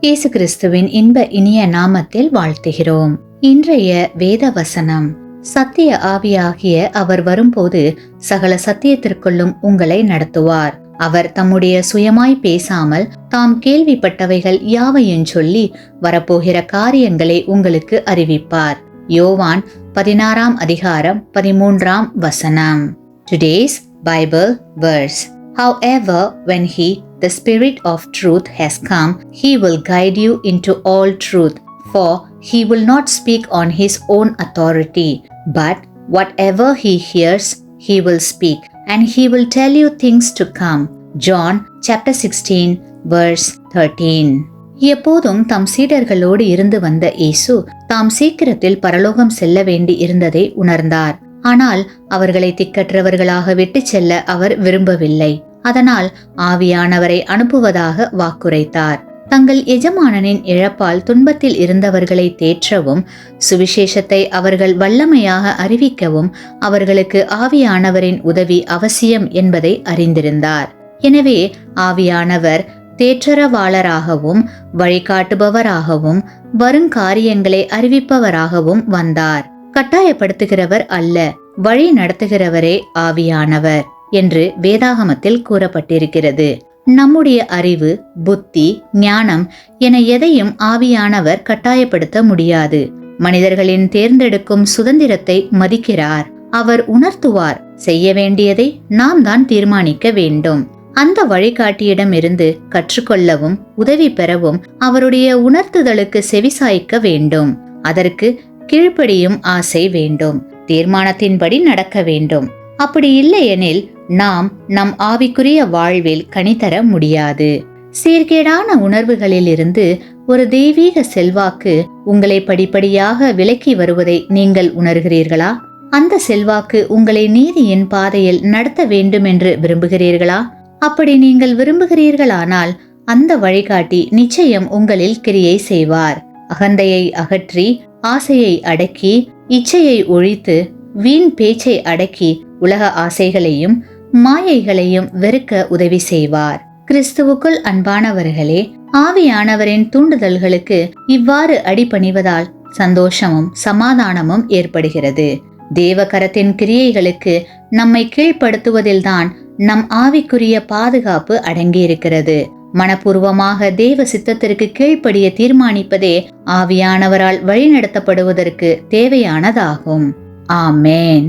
இயேசு கிறிஸ்துவின் இன்ப இனிய நாமத்தில் வாழ்த்துகிறோம். இன்றைய வேத வசனம், சத்திய ஆவியாகிய அவர் வரும்போது சகல சத்தியத்திற்குள்ளும் உங்களை நடத்துவார். அவர் தம்முடைய சுயமாய் பேசாமல் தாம் கேள்விப்பட்டவைகள் யாவையும் சொல்லி வரப்போகிற காரியங்களை உங்களுக்கு அறிவிப்பார். யோவான் 16 அதிகாரம் 13 வசனம். Today's Bible verse. However, when He, the Spirit of truth, has come, He will guide you into all truth, for He will not speak on His own authority, but whatever He hears, He will speak, and He will tell you things to come. John chapter 16 verse 13. எப்போதும் தம் சீடர்களோடு இருந்து வந்த இயேசு தாம் சீக்கிரத்தில் பரலோகம் செல்ல வேண்டி இருந்ததை உணர்ந்தார். ஆனால் அவர்களை திக்கற்றவர்களாக விட்டு செல்ல அவர் விரும்பவில்லை. அதனால் ஆவியானவரை அனுப்புவதாக வாக்குரைத்தார். தங்கள் எஜமானனின் இழப்பால் துன்பத்தில் இருந்தவர்களை தேற்றவும், சுவிசேஷத்தை அவர்கள் வல்லமையாக அறிவிக்கவும் அவர்களுக்கு ஆவியானவரின் உதவி அவசியம் என்பதை அறிந்திருந்தார். எனவே ஆவியானவர் தேற்றரவாளராகவும் வழிகாட்டுபவராகவும் வருங்காரியங்களை அறிவிப்பவராகவும் வந்தார். கட்டாயப்படுத்துகிறவர் அல்ல, வழி நடத்துகிறவரே ஆவியானவர் என்று வேதாகமத்தில் கூறப்பட்டிருக்கிறது. நம்முடைய அறிவு, புத்தி, ஞானம் என எதையும் ஆவியானவர் கட்டாயப்படுத்த முடியாது. மனிதர்களின் தேர்ந்தெடுக்கும் சுதந்திரத்தை மதிக்கிறார். அவர் உணர்த்துவார். செய்ய வேண்டியதை நாம் தான் தீர்மானிக்க வேண்டும். அந்த வழிகாட்டியிடமிருந்து கற்றுக்கொள்ளவும் உதவி பெறவும் அவருடைய உணர்த்துதலுக்கு செவிசாய்க்க வேண்டும். அதற்கு கீழ்ப்படியும் ஆசை வேண்டும். தீர்மானத்தின்படி நடக்க வேண்டும். அப்படி இல்லையெனில் நாம் நம் ஆவிக்குரிய வாழ்வில் கனிதர முடியாது. சீர்கேடான உணர்வுகளில் இருந்து ஒரு தெய்வீக செல்வாக்கு உங்களை படிப்படியாக விலக்கி வருவதை நீங்கள் உணர்கிறீர்களா? அந்த செல்வாக்கு உங்களை நீதியின் பாதையில் நடத்த வேண்டும் என்று விரும்புகிறீர்களா? அப்படி நீங்கள் விரும்புகிறீர்களானால் அந்த வழிகாட்டி நிச்சயம் உங்களில் கிரியை செய்வார். அகந்தையை அகற்றி, ஆசையை அடக்கி, இச்சையை ஒழித்து, வீண் பேச்சை அடக்கி, உலக ஆசைகளையும் மாயைகளையும் வெறுக்க உதவி செய்வார். கிறிஸ்துவுக்குள் அன்பானவர்களே, ஆவியானவரின் தூண்டுதல்களுக்கு இவ்வாறு அடிபணிவதால் சந்தோஷமும் சமாதானமும் ஏற்படுகிறது. தேவகரத்தின் கிரியைகளுக்கு நம்மை கீழ்ப்படுத்துவதில்தான் நம் ஆவிக்குரிய பாதுகாப்பு அடங்கியிருக்கிறது. மனப்பூர்வமாக தேவ சித்தத்திற்கு கீழ்ப்படிய தீர்மானிப்பதே ஆவியானவரால் வழிநடத்தப்படுவதற்கு தேவையானதாகும். ஆமேன்.